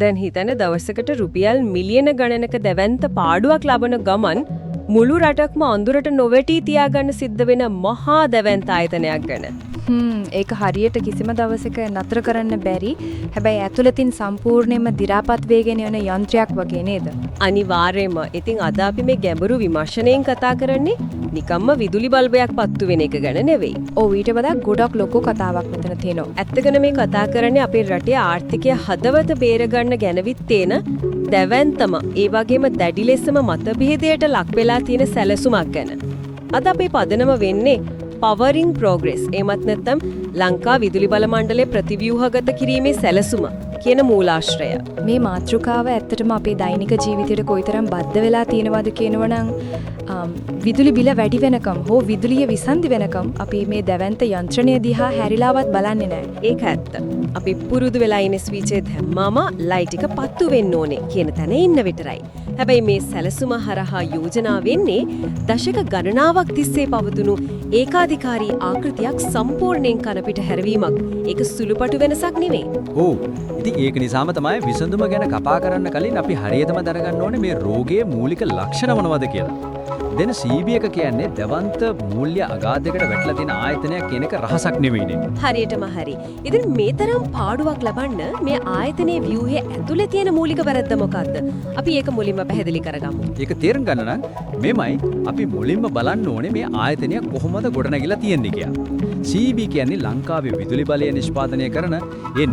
දැන් හිතන්න දවසකට රුපියල් මිලියන ගණනක දැවැන්ත පාඩුවක් ලබන ගමන් මුළු රටක්ම අඳුරට නොවැටී තියාගන්න සිද්ධ වෙන මහා දැවැන්ත ආයතනයක් ගැන. ඒක හරියට කිසිම දවසක නතර කරන්න බැරි. හැබැයි ඇතුළතින් සම්පූර්ණයෙන්ම දි รา පත් වේගෙන යන යන්ත්‍රයක් වගේ නේද? අනිවාර්යයෙන්ම. ඉතින් අද අපි මේ ගැඹුරු විමර්ශනයෙන් කතා කරන්නේ නිකම්ම විදුලි බල්බයක් පත්තු වෙන එක ගැන නෙවෙයි. ඔව් ඊට වඩා ගොඩක් ලොකු කතාවක් මෙතන තියෙනවා. ඇත්තටම මේ කතා කරන්නේ අපේ රටේ ආර්ථිකය හදවත බේරගන්න ගැනවිත් තේන දැවැන්තම ඒ වගේම දැඩි ලෙසම මතභේදයට ලක් වෙලා තියෙන සැලසුමක් ගැන. අද අපේ පදනම වෙන්නේ powering progress. එමත් නැත්නම් ලංකා විදුලි බල මණ්ඩලයේ ප්‍රතිව්‍යුහගත කිරීමේ සැලසුම කියන මූලාශ්‍රය. මේ මාතෘකාව ඇත්තටම අපේ දෛනික ජීවිතයට කොයිතරම් බද්ධ වෙලා තියෙනවද කියනවනම් විදුලි බිල වැඩි වෙනකම් හෝ විදුලිය විසන්ධි වෙනකම් අපි මේ දැවැන්ත යන්ත්‍රණය දිහා හැරිලාවත් බලන්නේ නැහැ. ඒක ඇත්ත. අපි පුරුදු වෙලා ඉන්නේ ස්විච් එක දැම්මම ලයිට් එක පත්තු වෙන්න ඕනේ කියන තැන ඉන්න විතරයි. හැබැයි මේ සැලසුම හරහා යෝජනා වෙන්නේ දශක ගණනාවක් තිස්සේ පවතුණු ඒකාධිකාරී ආකෘතියක් සම්පූර්ණයෙන් කනපිට හැරවීමක්. ඒක සුළුපටු වෙනසක් නෙවෙයි. ඔව්. ඉතින් ඒක නිසාම තමයි විසඳුම ගැන කතා කරන්න කලින් අපි හරියටම දැනගන්න ඕනේ මේ රෝගයේ මූලික ලක්ෂණ මොනවද කියලා. දැන් CB එක කියන්නේ දවන්ත මූල්‍ය අගාධයකට වැටලා තියෙන ආයතනයක් කියන එක රහසක් නෙවෙයිනේ. හරියටම හරි. ඉතින් මේ තරම් පාඩුවක් ලබන්න මේ ආයතනයේ ව්‍යුහයේ ඇතුලේ තියෙන මූලික වැරද්ද මොකක්ද? අපි ඒක මුලින්ම පැහැදිලි කරගමු. ඒක තේරුම් ගන්න නම් මෙමය අපි මුලින්ම බලන්න ඕනේ මේ ආයතනය කොහොමද ගොඩනැගිලා තියෙන්නේ කියලා. CB කියන්නේ ලංකාවේ විදුලි බලය නිෂ්පාදනය කරන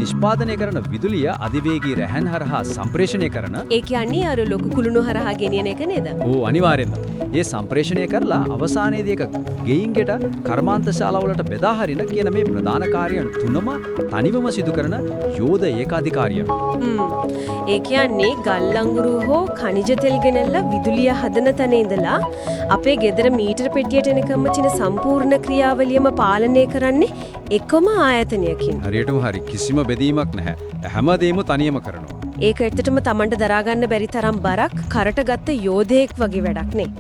නිෂ්පාදනය කරන විදුලිය අධිවේගී රැහැන් හරහා සම්ප්‍රේෂණය කරන ඒ කියන්නේ අර ලොකු කුළුණු හරහා ගෙනියන එක නේද? ඔව් අනිවාර්යෙන්ම. ඒ සම්ප්‍රේෂණය කරලා අවසානයේදී ඒක ගෙයින්ගෙට කර්මාන්ත ශාලාවලට බෙදා හරින කියන මේ ප්‍රධාන කාර්යයන් තුනම තනිවම සිදු කරන යෝධ ඒකාධිකාරිය. ඒ කියන්නේ ගල් අඟුරු හෝ ඛනිජ තෙල් ගෙනල්ලා විදුලිය හදන තැන ඉඳලා අපේ ගෙදර මීටර පෙට්ටියට එනකම්ම තියෙන සම්පූර්ණ ක්‍රියාවලියම පාලනය කරන්නේ එකම ආයතනයකින්. හරියටම හරි. කිසිම බෙදීමක් නැහැ. හැමදේම තනියම කරනවා. ඒක ඇත්තටම Tamanට දරා ගන්න බැරි තරම් බරක් කරට ගත්ත යෝධයෙක් වගේ වැඩක් නේ.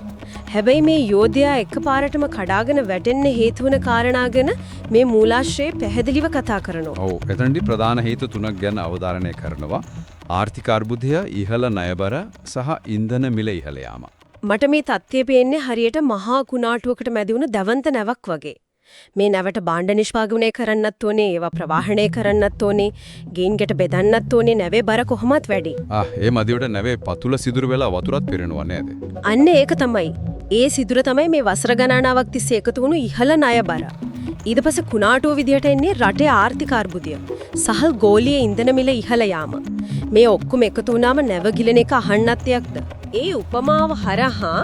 හැබැයි මේ යෝධයා එකපාරටම කඩාගෙන වැටෙන්න හේතු වන කාරණා ගැන මේ මූලාශ්‍රයේ පැහැදිලිව කතා කරනවා. ඔව්. එතනදී ප්‍රධාන හේතු තුනක් ගැන අවධාරණය කරනවා. ආර්ථික අර්බුදය, ඉහළ ණයබර සහ ඉන්ධන මිල ඉහළ යාම. මට මේ තත්ත්වය පේන්නේ හරියට මහා කුණාටුවකට මැදි වුණ දවන්ත නැවක් වගේ. මේ නැවට භාණ්ඩ නිෂ්පාදනය කරන්නත් ඕනේ, ඒවා ප්‍රවාහණය කරන්නත් ඕනේ, ගේන්ගෙට බෙදන්නත් ඕනේ. නැවේ බර කොහොමත් වැඩි. ඒ මදිවට නැවේ පතුල සිදුරු වෙලා වතුරත් පිරෙනවා නේද? අන්න ඒක තමයි. ඒ සිදුර තමයි මේ වසර ගණනාවක් තිස්සේ එකතු වුණු ඉහළ ණය බර. ඊට පස්සේ කුණාටුව විදියට එන්නේ රටේ ආර්ථික අර්බුදය. සහ ගෝලීය ඉන්ධන මිල ඉහළ යාම. මේ ඔක්කොම එකතු වුණාම නැව ගිලන එක අහන්නත් යක්ද? ඒ උපමාව හරහා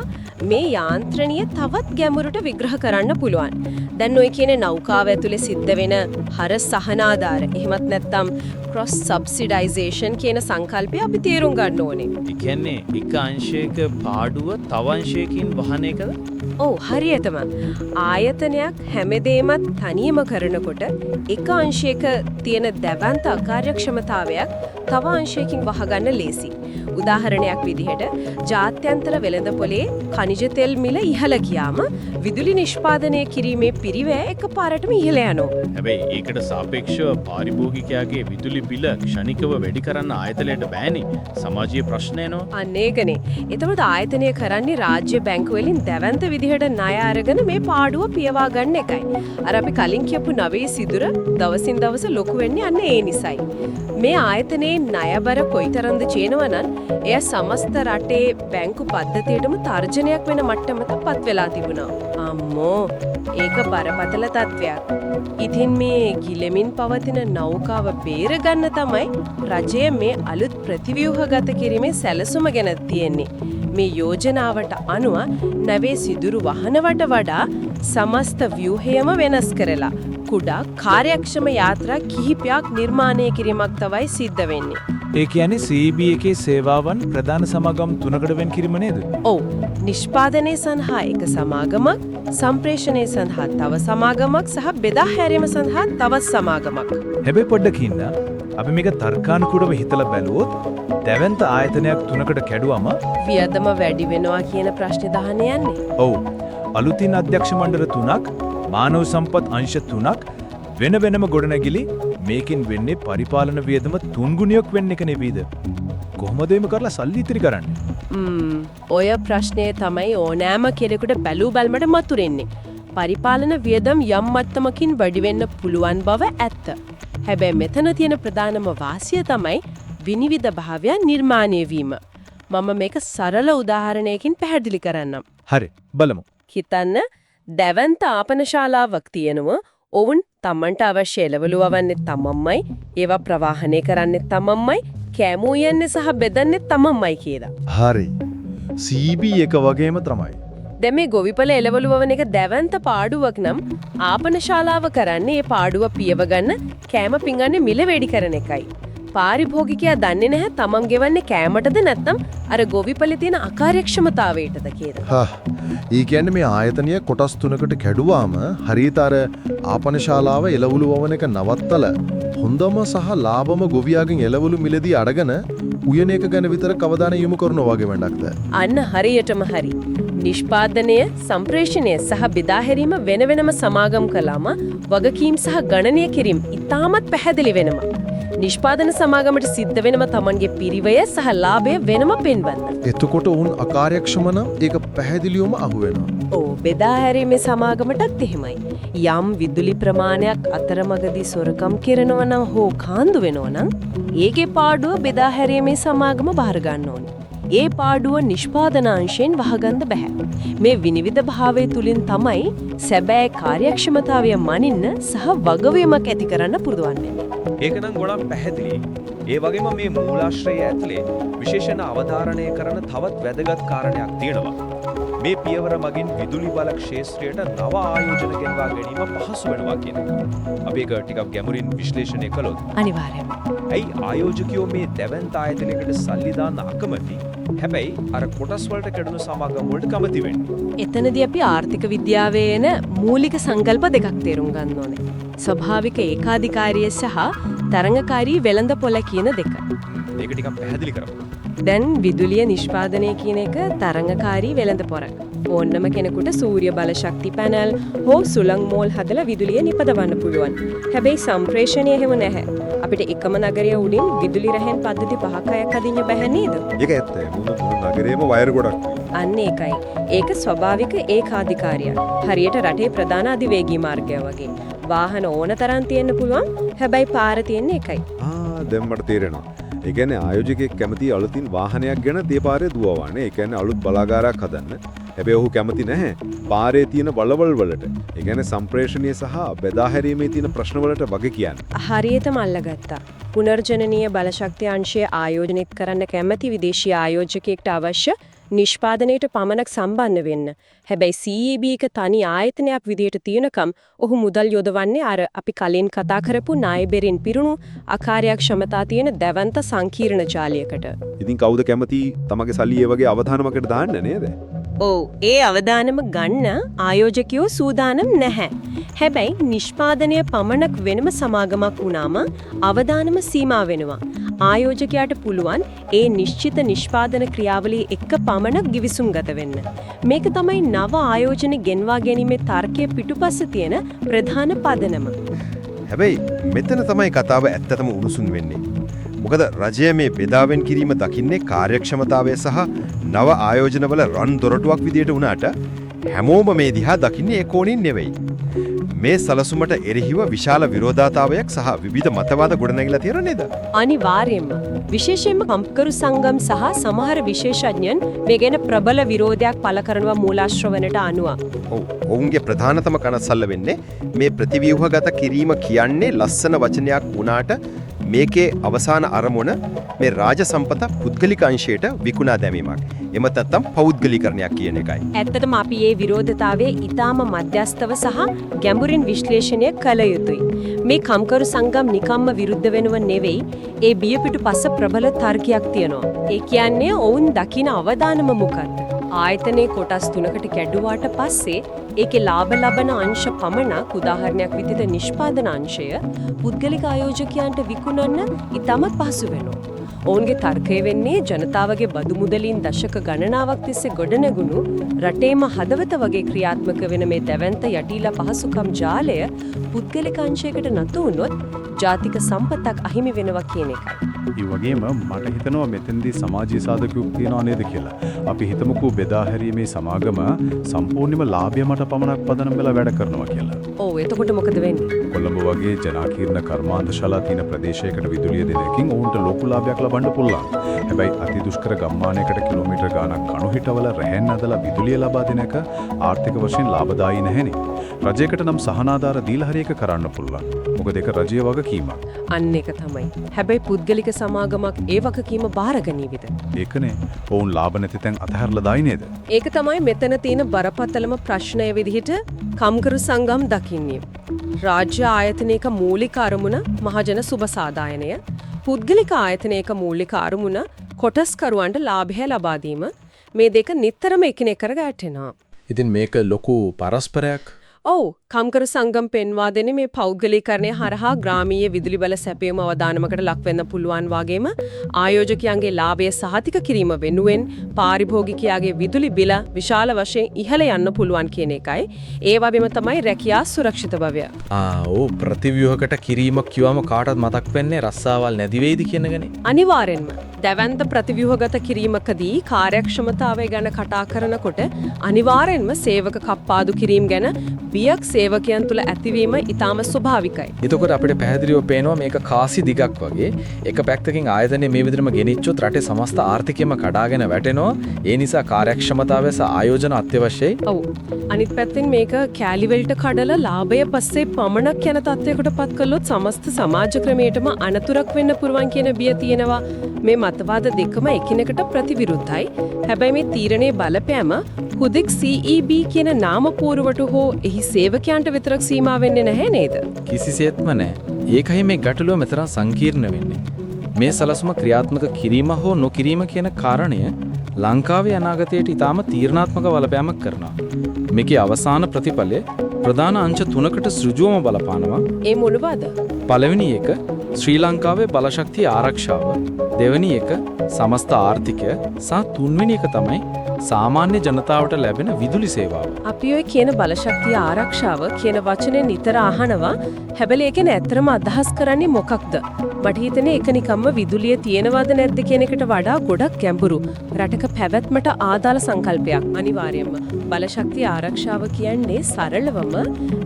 මේ යාන්ත්‍රණීය තවත් ගැඹුරට විග්‍රහ කරන්න පුළුවන්. දැන් ඔය කියන නෞකාව ඇතුලේ සිද්ධ වෙන හර සහනාධාර එහෙමත් නැත්නම් ක්‍රොස් සබ්සිඩයිසේෂන් කියන සංකල්පය අපි තේරුම් ගන්න ඕනේ. ඒ කියන්නේ එක අංශයක පාඩුව තව අංශයකින් වහන එකද? ඔව් හරියටම. ආයතනයක් හැමදේමත් තනියම කරනකොට එක අංශයක තියෙන දැවැන්ත අකාර්යක්ෂමතාවයක් තව අංශයකින් වහගන්න ලේසි. උදාහරණයක් විදිහට ජාත්‍යන්තර වෙළඳපොලේ ඛනිජ තෙල් මිල ඉහළ ගියාම විදුලි නිෂ්පාදනය කිරීමේ පිරිවැය එකපාරටම ඉහළ යනවා. හැබැයි ඒකට සාපේක්ෂව පාරිභෝගිකයාගේ විදුලි බිල ක්ෂණිකව වැඩි කරන්න ආයතනයට බෑනේ. සමාජීය ප්‍රශ්න එනවා. අන්න ඒකනේ. එතකොට ආයතනය කරන්නේ රාජ්‍ය බැංකු වලින් දැවැන්ත විදිහට ණය අරගෙන මේ පාඩුව පියවා ගන්න එකයි. අර අපි කලින් කියපු නවයේ සිදුර දවසින් දවස ලොකු වෙන්නේ අන්න ඒ නිසයි. මේ ආයතනයේ ණයබර කොයිතරම්ද චේනවනම් එය සමස්ත රටේ බැංකු පද්ධතියටම තර්ජනයක් වෙන මට්ටමකටපත් වෙලා තිබුණා. අම්මෝ ඒක බරපතල තත්වයක්. ඉතින් මේ ගිලෙමින් පවතින නෞකාව බේරගන්න තමයි රජය මේ අලුත් ප්‍රතිව්‍යුහගත කිරීමේ සැලසුම ගැන තියෙන්නේ. මේ යෝජනාවට අනුව නැවේ සිදුරු වහනවට වඩා සමස්ත ව්‍යුහයම වෙනස් කරලා කුඩා කාර්යක්ෂම යාත්‍රා කිහිපයක් නිර්මාණය කිරීමක් තමයි සිද්ධ වෙන්නේ. ඒ කියන්නේ CB එකේ සේවාවන් ප්‍රධාන සමාගම් තුනකට වෙන් කිරීම නේද? ඔව්. නිෂ්පාදනය සඳහා එක සමාගමක්, සම්ප්‍රේෂණය සඳහා තව සමාගමක් සහ බෙදා හැරීම සඳහා තවත් සමාගමක්. හැබැයි පොඩ්ඩක් ඉන්න. අපි මේක තර්කානුකූලව හිතලා බැලුවොත් දැවැන්ත ආයතනයක් තුනකට කැඩුවම වියදම වැඩි වෙනවා කියන ප්‍රශ්නේ දහන යන්නේ. ඔව්. අලුතින් අධ්‍යක්ෂ මණ්ඩල 3ක්, මානව සම්පත් අංශ 3ක්, වෙන වෙනම ගොඩනැගිලි මේකින් වෙන්නේ පරිපාලන වියදම 3 ගුණයක් වෙන්න එක නෙවෙයිද? කොහොමද එම කරලා සල්ලි ඉතිරි කරන්නේ? ඔය ප්‍රශ්නය තමයි ඕනෑම කෙනෙකුට බැලූ බැල්මට මතුරෙන්නේ. පරිපාලන වියදම් යම් මට්ටමකින් වැඩි වෙන්න පුළුවන් බව ඇත්ත. හැබැයි මෙතන තියෙන ප්‍රධානම වාසිය තමයි විනිවිද භාවයන් නිර්මාණය වීම. මම මේක සරල උදාහරණයකින් පැහැදිලි කරන්නම්. හරි බලමු. හිතන්න දැවන්ත ආපනශාලාවක් තියෙනවා. ඔවුන් තමන්ට අවශ්‍ය එළවලු වවන්නේ තමන්මයි, ඒවා ප්‍රවාහනය කරන්නේ තමන්මයි, කෑමෝ යන්නේ සහ බෙදන්නේ තමන්මයි කියලා. හරි. CB එක වගේම තමයි. දැන් මේ ගොවිපළ එළවලු වවන එක දැවන්ත පාඩුවක් නම් ආපනශාලාව කරන්නේ ඒ පාඩුව පියව ගන්න කෑම පිඟන්නේ මිල වැඩි කරන එකයි. පාරිභෝගිකයා දන්නේ නැහැ තමන් ගෙවන්නේ කෑමටද නැත්නම් අර ගොවිපළේ තියෙන අකාර්යක්ෂමතාවයටද කියලා. ඒ කියන්නේ මේ ආයතනය කොටස් තුනකට කැඩුවාම හරියට අර ආපනශාලාව එළවලු වවන එක නවත්තල හොඳම සහ ලාභම ගොවියාගෙන් එළවලු මිලදී අරගෙන උයන එක ගැන විතර කවදාන යොමු කරනවා වගේ වැඩක්ද? අන්න හරියටම හරි. නිෂ්පාදනය, සම්ප්‍රේෂණය සහ බෙදා හැරීම වෙන වෙනම සමාගම් කළාම වගකීම් සහ ගණනය කිරීම ඉතාමත් පැහැදිලි වෙනවා. නිෂ්පාදන සමාගමට සිද්ධ වෙනම තමන්ගේ පිරිවය සහ ලාභය වෙනම පෙන්වන්න. එතකොට උන් අකාර්යක්ෂම නම් ඒක පැහැදිලිවම අහුවෙනවා. ඕ බෙදා හැරීමේ සමාගමටත් එහෙමයි. යම් විදුලි ප්‍රමාණයක් අතරමඟදී සොරකම් කරනවා නම් හෝ කාන්දු වෙනවා නම් ඒකේ පාඩුව බෙදා හැරීමේ සමාගම බාර ගන්න ඕනේ. ඒ පාඩුව නිෂ්පාදනාංශයෙන් වහගන්න බෑ. මේ විනිවිද භාවය තුලින් තමයි සැබෑ කාර්යක්ෂමතාවය මනින්න සහ වගවීමක් ඇති කරන්න පුරුදු වෙන්නේ. ඒක නම් ගොඩක් පැහැදිලි. ඒ වගේම මේ මූලාශ්‍රය ඇතුලේ විශේෂණ අවධාරණය කරන තවත් වැදගත් කාරණයක් තියෙනවා. මේ පියවර මගින් විදුලි බල ක්ෂේත්‍රයට නව ආයෝජන ගෙන්වා ගැනීම පහසු වෙනවා කියන එක. අපි ඒක ටිකක් ගැඹුරින් විශ්ලේෂණය කළොත් අනිවාර්යයෙන්ම. ඇයි ආයෝජකයෝ මේ දැවැන්ත ආයතනයකට සල්ලි දාන්න අකමැති? හැබැයි අර කොටස් වලට කැඩුණු සමාගම් වලට කැමති වෙන්නේ. එතනදී අපි ආර්ථික විද්‍යාවේ එන මූලික සංකල්ප දෙකක් තේරුම් ගන්න ඕනේ. ස්වභාවික ඒකාධිකාරීය සහ තරඟකාරී වෙළඳ පොළ කියන දෙක. ඒක ටිකක් පැහැදිලි කරමු. දැන් විදුලිය නිෂ්පාදනය කියන එක තරඟකාරී වෙළඳ පොරක්. ඕන්නම කෙනෙකුට සූර්ය බල ශක්ති පැනල් හෝ සුළං මෝල් හදලා විදුලිය නිපදවන්න පුළුවන්. හැබැයි සම්ප්‍රේෂණය එහෙම නැහැ. අපිට එකම නගරය උඩින් විදුලි රැහෙන් පද්ධති 5ක් අදින්න බෑ නේද? ඒක ඇත්ත. මුළු නගරේම වයර් ගොඩක්. අන්න ඒකයි. ඒක ස්වභාවික ඒකාධිකාරියක්. හරියට රටේ ප්‍රධාන අධිවේගී මාර්ගය වගේ. වාහන ඕන තරම් තියෙන්න පුළුවන්. හැබැයි පාර තියෙන්නේ එකයි. දැන් මට තේරෙනවා. ඒ කියන්නේ ආයෝජකයෙක් කැමති අලුතින් වාහනයක් ගැන තේ පාරේ දුවවන්නේ. ඒ කියන්නේ අලුත් බලාගාරයක් හදන්න. හැබැයි ඔහු කැමති නැහැ පාරේ තියෙන බලවල් වලට. ඒ කියන්නේ සම්ප්‍රේෂණීය සහ බෙදා හැරීමේ තියෙන ප්‍රශ්න වලට වගේ කියන්නේ. හරියටම අල්ලගත්තා. පුනර්ජනනීය බලශක්ති අංශය ආයෝජනය කරන්න කැමති විදේශීය ආයෝජකයෙක්ට අවශ්‍ය නිෂ්පාදනයට පමණක් සම්බන්ධ වෙන්න. හැබැයි CEB එක තනි ආයතනයක් විදියට තියෙනකම් ඔහු මුදල් යොදවන්නේ අර අපි කලින් කතා කරපු ණයබෙරින් පිරුණු අකාර්යක්ෂමතා තියෙන දැවන්ත සංකීර්ණ ජාලයකට. ඉතින් කවුද කැමති තමගේ සල්ලි ඒ වගේ අවධානමකට දාන්න නේද? ඔව් ඒ අවදානම ගන්න ආයෝජකයෝ සූදානම් නැහැ. හැබැයි නිෂ්පාදනය පමණක් වෙනම සමාගමක් වුණාම අවදානම සීමා වෙනවා. ආයෝජකයාට පුළුවන් ඒ නිශ්චිත නිෂ්පාදන ක්‍රියාවලිය එක්ක පමණක් ගිවිසුම් ගත වෙන්න. මේක තමයි නව ආයෝජන ගෙන්වා ගැනීමේ තර්කයේ පිටුපස්ස තියෙන ප්‍රධාන පදනම. හැබැයි මෙතන තමයි කතාව ඇත්තටම උණුසුම් වෙන්නේ. මොකද රජය මේ බෙදාවෙන් කිරීම දකින්නේ කාර්යක්ෂමතාවය සහ නව ආයෝජනවල රන් දොරටුවක් විදියට වුණාට හැමෝම මේ දිහා දකින්නේ ඒ කෝණින් නෙවෙයි. මේ සලසුමට එරෙහිව විශාල විරෝධතාවයක් සහ විවිධ මතවාද ගොඩනැගිලා තියෙන නේද? අනිවාර්යයෙන්ම. විශේෂයෙන්ම කම්කරු සංගම් සහ සමහර විශේෂඥයන් මේ ගැන ප්‍රබල විරෝධයක් පළ කරනවා මූලාශ්‍රවණයට අනුව. ඔව්. ඔවුන්ගේ ප්‍රධානතම කනස්සල්ල වෙන්නේ මේ ප්‍රතිව්‍යුහගත කිරීම කියන්නේ ලස්සන වචනයක් වුණාට මේකේ අවසාන අරමුණ මේ රාජ සම්පත පුද්ගලික අංශයට විකුණා දැමීමක්. එම නැත්තම් පෞද්ගලීකරණයක් කියන එකයි. ඇත්තටම අපි මේ විරෝධතාවයේ ඊටාම මධ්‍යස්තව සහ ගැඹුරින් විශ්ලේෂණය කළ යුතුයි. මේ කම්කරු සංගම් නිකම්ම විරුද්ධ වෙනව නෙවෙයි. ඒ බියපිටු පස්ස ප්‍රබල තර්කයක් තියෙනවා. ඒ කියන්නේ ඔවුන් දකින අවදානම මොකක්ද? ආයතනයේ කොටස් 3කට කැඩුවාට පස්සේ ඒකේ ලාභ ලබන අංශ පමණක් උදාහරණයක් විදිහට නිෂ්පාදන අංශය පුද්ගලික ආයෝජකයන්ට විකුණන්න ඉතාමත් පහසු වෙනවා. ඔවුන්ගේ තර්කය වෙන්නේ ජනතාවගේ බදු මුදලින් දශක ගණනාවක් තිස්සේ ගොඩනැගුණු රටේම හදවත වගේ ක්‍රියාත්මක වෙන මේ දැවැන්ත යටිලා පහසුකම් ජාලය පුද්ගලික අංශයකට නතු වුණොත් ජාතික සම්පතක් අහිමි වෙනවා කියන එකයි. ඒ වගේම මට හිතනවා මෙතෙන්දී සමාජීය සාධකයක් තියනවා නේද කියලා. අපි හිතමුකෝ බෙදා හැරීමේ සමාගම සම්පූර්ණයෙන්ම ලාභය මත පමණක් පදනම් වෙලා වැඩ කරනවා කියලා. ඔව් එතකොට මොකද වෙන්නේ? කොළඹ වගේ ජනාකීර්ණ කර්මාන්තශාලා තියෙන ප්‍රදේශයකට විදුලිය දෙන එකකින් ඔවුන්ට ලොකු ලාභයක් ලබන්න පුළුවන්. හැබැයි අති දුෂ්කර ගම්මානයකට කිලෝමීටර් ගාණක් කණු හිටවල රැහෙන් ඇදලා විදුලිය ලබා දෙන එක ආර්ථික වශයෙන් ලාභදායී නැහෙනේ. රජයකට නම් සහනාධාර දීලා හරි එක කරන්න පුළුවන්. මොකද ඒක රජයේ වගකීමක්. අන්න ඒක තමයි. හැබැයි පුද්ගලික සමාගමක් ඒ වගකීම බාරගනීවිද? ඒකනේ. ඔවුන් ලාභ නැති තැන් අතහැරලා දායි නේද? ඒක තමයි මෙතන තියෙන බරපතලම ප්‍රශ්නය විදිහට කම්කරු සංගම් දකින්නේ. රාජ්‍ය ආයතනයක මූලික අරමුණ මහජන සුබ සාදායනය, පුද්ගලික ආයතනයක මූලික අරමුණ කොටස්කරුවන්ට ලාභය ලබා දීම, මේ දෙක නිතරම එකිනෙක කර ගැටෙනවා. ඉතින් මේක ලොකු පරස්පරයක්. ඔව් කම්කරු සංගම් පෙන්වා දෙන්නේ මේ පෞද්ගලීකරණය හරහා ග්‍රාමීය විදුලි බල සැපයීම අවදානමකට ලක් වෙන්න පුළුවන් වගේම ආයෝජකයන්ගේ ලාභය සහතික කිරීම වෙනුවෙන් පාරිභෝගිකයාගේ විදුලි බිල විශාල වශයෙන් ඉහළ යන්න පුළුවන් කියන එකයි. ඒ වගේම තමයි රැකියා සුරක්ෂිත භාවය. ඕ ප්‍රතිව්‍යුහකට කිරීමක් කිව්වම කාටවත් මතක් වෙන්නේ රස්සාවල් නැති වෙයිද කියනගනේ. අනිවාර්යෙන්ම දැවැන්ත ප්‍රතිව්‍යුහගත කිරීමකදී කාර්යක්ෂමතාවය ගැන කතා කරනකොට අනිවාර්යෙන්ම සේවක කප්පාදු කිරීම ගැන බියක් සේවකයන් තුළ ඇතිවීම ඉතාම ස්වභාවිකයි. එතකොට අපිට පැහැදිලිව පේනවා මේක කාසි දිගක් වගේ. එක පැත්තකින් ආයතනය මේ විදිහටම ගෙනිච්චොත් රටේ සමස්ත ආර්ථිකයම කඩාගෙන වැටෙනවා. ඒ නිසා කාර්යක්ෂමතාවය සහ ආයෝජන අත්‍යවශ්‍යයි. ඔව්. අනිත් පැත්තෙන් මේක කැලිවලට කඩලා ලාභය පස්සේ පමණක් යන තත්යකට පත් කළොත් සමස්ත සමාජ ක්‍රමයටම අනතුරක් වෙන්න පුළුවන් කියන බිය තියෙනවා. මේ මතවාද දෙකම එකිනෙකට ප්‍රතිවිරුද්ධයි. හැබැයි මේ තීරණයේ බලපෑම හුදෙක් CEB කියන නාමපුවරුවට හෝ එහි සේවකයන්ට විතරක් සීමා වෙන්නේ නැහැ නේද? කිසිසේත්ම නෑ. ඒකයි මේ ගැටලුව මෙතරම් සංකීර්ණ වෙන්නේ. මේ සලසුම ක්‍රියාත්මක කිරීම හෝ නොකිරීම කියන කාරණය ලංකාවේ අනාගතයට ඉතාම තීරණාත්මක බලපෑමක් කරනවා. මේකේ අවසාන ප්‍රතිඵලය ප්‍රධාන අංශ 3කට සෘජුවම බලපානවා. ඒ මොනවාද? පළවෙනි එක ශ්‍රී ලංකාවේ බලශක්තිය ආරක්ෂාව, දෙවෙනි එක සමස්ත ආර්ථිකය සහ තුන්වෙනි එක තමයි සාමාන්‍ය ජනතාවට ලැබෙන විදුලි සේවාව. අපි ඔය කියන බලශක්තිය ආරක්ෂාව කියන වචනේ නිතර අහනවා. හැබැයි ඒකෙන් ඇත්තටම අදහස් කරන්නේ මොකක්ද? මට හිතෙන්නේ ඒක නිකම්ම විදුලිය තියෙනවද නැද්ද කියන එකට වඩා ගොඩක් ගැඹුරු රටක පැවැත්මට ආදාළ සංකල්පයක්. අනිවාර්යයෙන්ම බලශක්තිය ආරක්ෂාව කියන්නේ සරලවම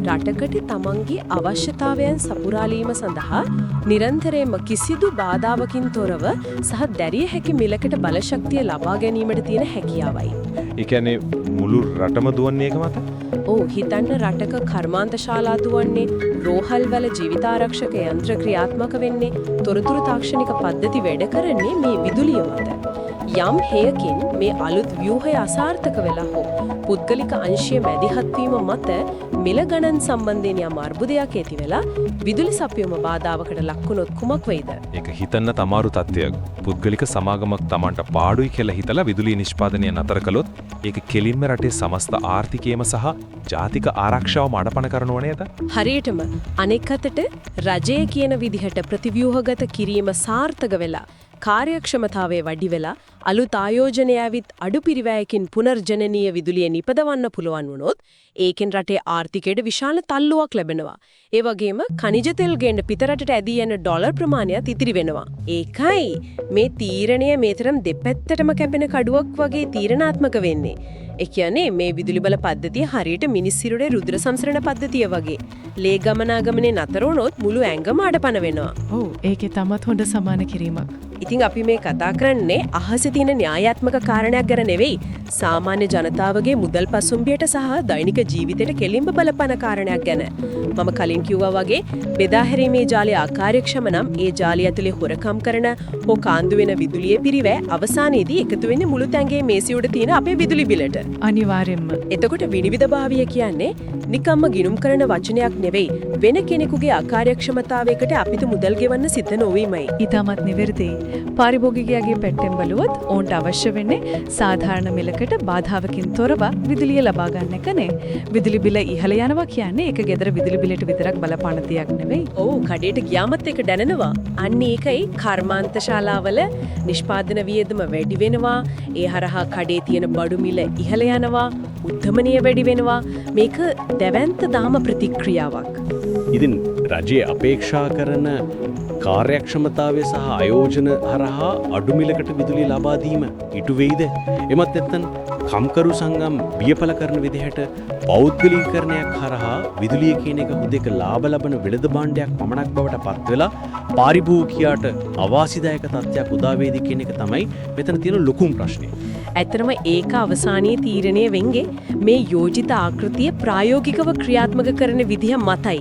රටකට තමන්ගේ අවශ්‍යතාවයන් සපුරාලීම සඳහා නිරන්තරයෙන්ම කිසිදු බාධාවකින් තොරව සහ දැරිය හැකි මිලකට බලශක්තිය ලබා ගැනීමට තියෙන හැකියාවයි. ඒ කියන්නේ මුළු රටම දුවන්නේ ඒක මත? ඔව් හිතන්න රටක කර්මාන්තශාලා දුවන්නේ, රෝහල්වල ජීවිතාරක්ෂක යන්ත්‍ර ක්‍රියාත්මක වෙන්නේ, තොරතුරු තාක්ෂණික පද්ධති වැඩ කරන්නේ මේ විදුලිය මත. යම් හේයකින් මේ අලුත් ව්‍යුහය අසාර්ථක වෙලා හෝ පුද්ගලික අංශය මැදිහත්වීම මත මිල ගණන් සම්බන්ධයෙන් යම් අර්බුදයක් ඇති වෙලා විදුලි සපයුම බාධාවකට ලක්වුණොත් කුමක් වෙයිද? ඒක හිතන්න තමාරු තත්ත්වයක්. පුද්ගලික සමාගමක් Tamanට පාඩුයි කියලා හිතලා විදුලි නිෂ්පාදනය නතර කළොත් ඒක කෙලින්ම රටේ සමස්ත ආර්ථිකයම සහ ජාතික ආරක්ෂාවම අඩපණ කරනව නේද? හරියටම. අනෙක් අතට රජය කියන විදිහට ප්‍රතිව්‍යුහගත කිරීම සාර්ථක වෙලා කාර්යක්ෂමතාවය වැඩි වෙලා අලුත් ආයෝජනය ඇවිත් අඩු පිරිවැයකින් පුනර්ජනනීය විදුලිය නිපදවන්න පුළුවන් වුණොත් ඒකෙන් රටේ ආර්ථිකයට විශාල තල්ලුවක් ලැබෙනවා. ඒ වගේම khනිජ තෙල් ගේන්න පිටරටට ඇදී යන ඩොලර් ප්‍රමාණයත් ඉතිරි වෙනවා. ඒකයි මේ තීරණය මේතරම් දෙපැත්තටම කැපෙන කඩුවක් වගේ තීරණාත්මක වෙන්නේ. ඒ කියන්නේ මේ විදුලි බල පද්ධතිය හරියට මිනිස්සිරුරේ රුධිර සංසරණ පද්ධතිය වගේ. ලේ ගමනාගමනේ නතර වුණොත් මුළු ඇඟම අඩපණ වෙනවා. ඔව් ඒකේ තමත් හොඳ සමාන කිරීමක්. ඉතින් අපි මේ කතා කරන්නේ අහසේ තියෙන න්‍යායාත්මක කාරණයක් ගැන නෙවෙයි. සාමාන්‍ය ජනතාවගේ මුදල් පසුම්බියට සහ දෛනික ජීවිතයට කෙලින්ම බලපාන කාරණයක් ගැන. මම කලින් කිව්වා වගේ බෙදා හැරීමේ ජාලය අකාර්යක්ෂම නම් ඒ ජාලය ඇතුලේ හොරකම් කරන හෝ කාන්දු වෙන විදුලිය පිරිවැ අවසානයේදී එකතු වෙන්නේ මුළු තැඟේ මේසෙ උඩ තියෙන අපේ විදුලි බිලට. අනිවාර්යෙන්ම. එතකොට විනිවිදභාවය කියන්නේ නිකම්ම ගිණුම් කරන වචනයක් නෙවෙයි. වෙන කෙනෙකුගේ අකාර්යක්ෂමතාවයකට අපිට මුදල් ගෙවන්න සිද්ධ නොවීමයි. ඊටමත් නිවැරදියි. පාරිභෝගිකයාගේ පැත්තෙන් බලුවොත් ඕන්ට අවශ්‍ය වෙන්නේ සාධාරණ මිලකට බාධාවකින් තොරව විදුලිය ලබා ගන්න එකනේ. විදුලි බිල ඉහළ යනවා කියන්නේ ඒක ගෙදර විදුලි බිලට විතරක් බලපාන දෙයක් නෙවෙයි. ඔව් කඩේට ගියාමත් එක දැනෙනවා. අන්න ඒකයි කර්මාන්ත ශාලාවල නිෂ්පාදන වියදම වැඩි වෙනවා. ඒ හරහා කඩේ තියෙන බඩු මිල ඉහළ යනවා. උද්ධමනය වැඩි වෙනවා. මේක දැවැන්ත දාම ප්‍රතික්‍රියාවක්. ඉතින් රජයේ අපේක්ෂා කරන කාර්යක්ෂමතාවය සහ අයෝජන හරහා අඩුමිලකට විදුලිය ලබා දීම ඉටු වෙයිද? එමත් නැත්නම් කම්කරු සංගම් බියපල කරන විදිහට පෞද්ගලීකරණයක් හරහා විදුලිය කියන එක හුදෙක ලාභ ලබන වෙළඳ භාණ්ඩයක් පමණක් බවට පත් වෙලා පාරිභෝගිකයාට අවාසිදායක තත්ත්වයක් උදා වේද කියන එක තමයි මෙතන තියෙන ලොකුම ප්‍රශ්නේ. ඇත්තරම ඒක අවසානයේ තීරණය වෙන්නේ මේ යෝජිත ආකෘතිය ප්‍රායෝගිකව ක්‍රියාත්මක කරන විදිහ මතයි.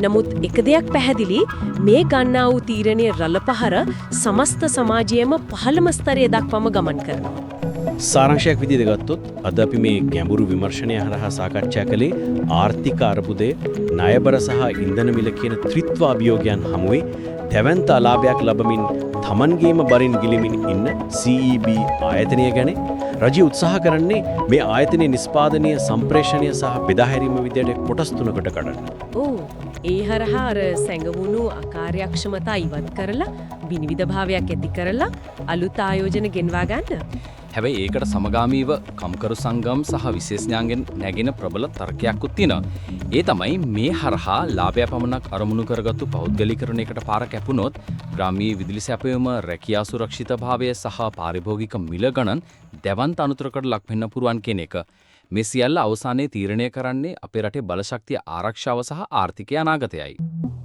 නමුත් එක දෙයක් පැහැදිලි මේ ගන්නා වූ තීරණයේ රළපහර සමස්ත සමාජයේම පහළම ස්තරය දක්වාම ගමන් කරනවා. සාරංශයක් විදිහට ගත්තොත් අද අපි මේ ගැඹුරු විමර්ශනය හරහා සාකච්ඡා කළේ ආර්ථික අර්බුදය, ණයබර සහ ඉන්ධන මිල කියන ත්‍රිත්ව අභියෝගයන් හමුවේ දැවැන්ත අලාභයක් ලබමින් තමන්ගේම බරින් ගිලිමින් ඉන්න CEB ආයතනය ගැන රජය උත්සාහ කරන්නේ මේ ආයතනයේ නිෂ්පාදනය, සම්ප්‍රේෂණය සහ බෙදාහැරීම විදියට කොටස් තුනකට කඩන්න. ඔව් ඒ හරහා අර සැඟවුණු අකාර්යක්ෂමතා ඉවත් කරලා විනිවිදභාවයක් ඇති කරලා අලුත් ආයෝජන ගෙන්වා ගන්න. හැබැයි ඒකට සමගාමීව කම්කරු සංගම් සහ විශේෂඥයන්ගෙන් නැගෙන ප්‍රබල තර්කයක්කුත් තියෙනවා. ඒ තමයි මේ හරහා ලාභය පමණක් අරමුණු කරගත්තු පෞද්ගලීකරණයකට පාර කැපුණොත් ග්‍රාමීය විදුලි සැපයීම, රැකියා සුරක්ෂිතභාවය සහ පාරිභෝගික මිල ගණන් දැවන්ත අනුතරකට ලක් වෙන්න පුරුවන් කියන එක. මේ සියල්ල අවසානයේ තීරණය කරන්නේ අපේ රටේ බලශක්තිය ආරක්ෂාව සහ ආර්ථිකය අනාගතයයි.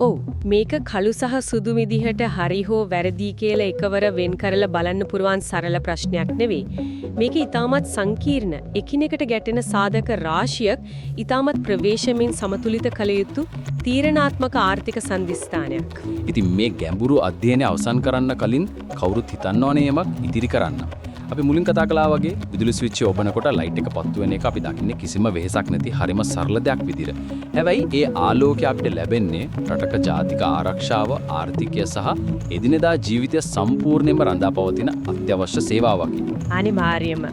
ඔව් මේක කළු සහ සුදු විදිහට හරි හෝ වැරදි කියලා එකවර වෙන් කරලා බලන්න පුරුවන් සරල ප්‍රශ්නයක් නෙවෙයි. මේක ඊටමත් සංකීර්ණ, එකිනෙකට ගැටෙන සාධක රාශියක් ඊටමත් ප්‍රවේශමෙන් සමතුලිත කළ යුතු තීරණාත්මක ආර්ථික සම්දිස්ථානයක්. ඉතින් මේ ගැඹුරු අධ්‍යයනය අවසන් කරන්න කලින් කවුරුත් හිතන්න ඕනේ යමක් ඉදිරි කරන්න. අපි මුලින් කතා කළා වගේ විදුලි ස්විච් එක ඔබනකොට ලයිට් එක පත්තු වෙන එක අපි දකින්නේ කිසිම වෙහෙසක් නැති හරිම සරල දෙයක් විදිහට. හැබැයි ඒ ආලෝකය අපිට ලැබෙන්නේ රටක ජාතික ආරක්ෂාව, ආර්ථිකය සහ එදිනෙදා ජීවිතය සම්පූර්ණයෙන්ම රඳා පවතින අත්‍යවශ්‍ය සේවාවක්. අනිවාර්යයෙන්ම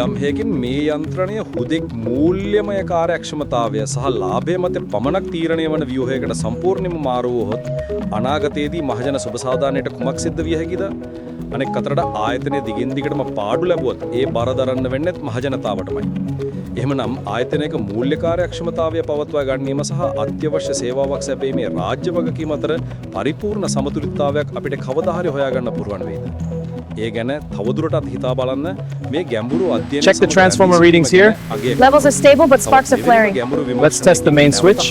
යම් හේකින් මේ යන්ත්‍රණය හුදෙක් මූල්‍යමය කාර්යක්ෂමතාවය සහ ලාභය මත පමණක් තීරණය වන ව්‍යුහයකට සම්පූර්ණයෙන්ම මාරු වුවහොත් අනාගතයේදී මහජන සුබසාධාරණයට කුමක් සිද්ධ විය හැකිද? අනෙක් අතරට ආයතනයේ දිගින් දිගටම පාඩු ලැබුවොත් ඒ බර දරන්න වෙන්නේ මහජනතාවටමයි. එහෙමනම් ආයතනයක මූල්‍ය කාර්යක්ෂමතාවය පවත්වා ගැනීම සහ අත්‍යවශ්‍ය සේවාවක් සැපීමේ රාජ්‍ය වගකීම අතර පරිපූර්ණ සමතුලිතතාවයක් අපිට කවදා හරි හොයාගන්න පුරුවන් වේද? ඒ ගැන තවදුරටත් හිතා බලන්න මේ ගැඹුරු අධ්‍යයන Check the transformer readings here. Levels are stable but sparks are flaring. Let's test the main switch.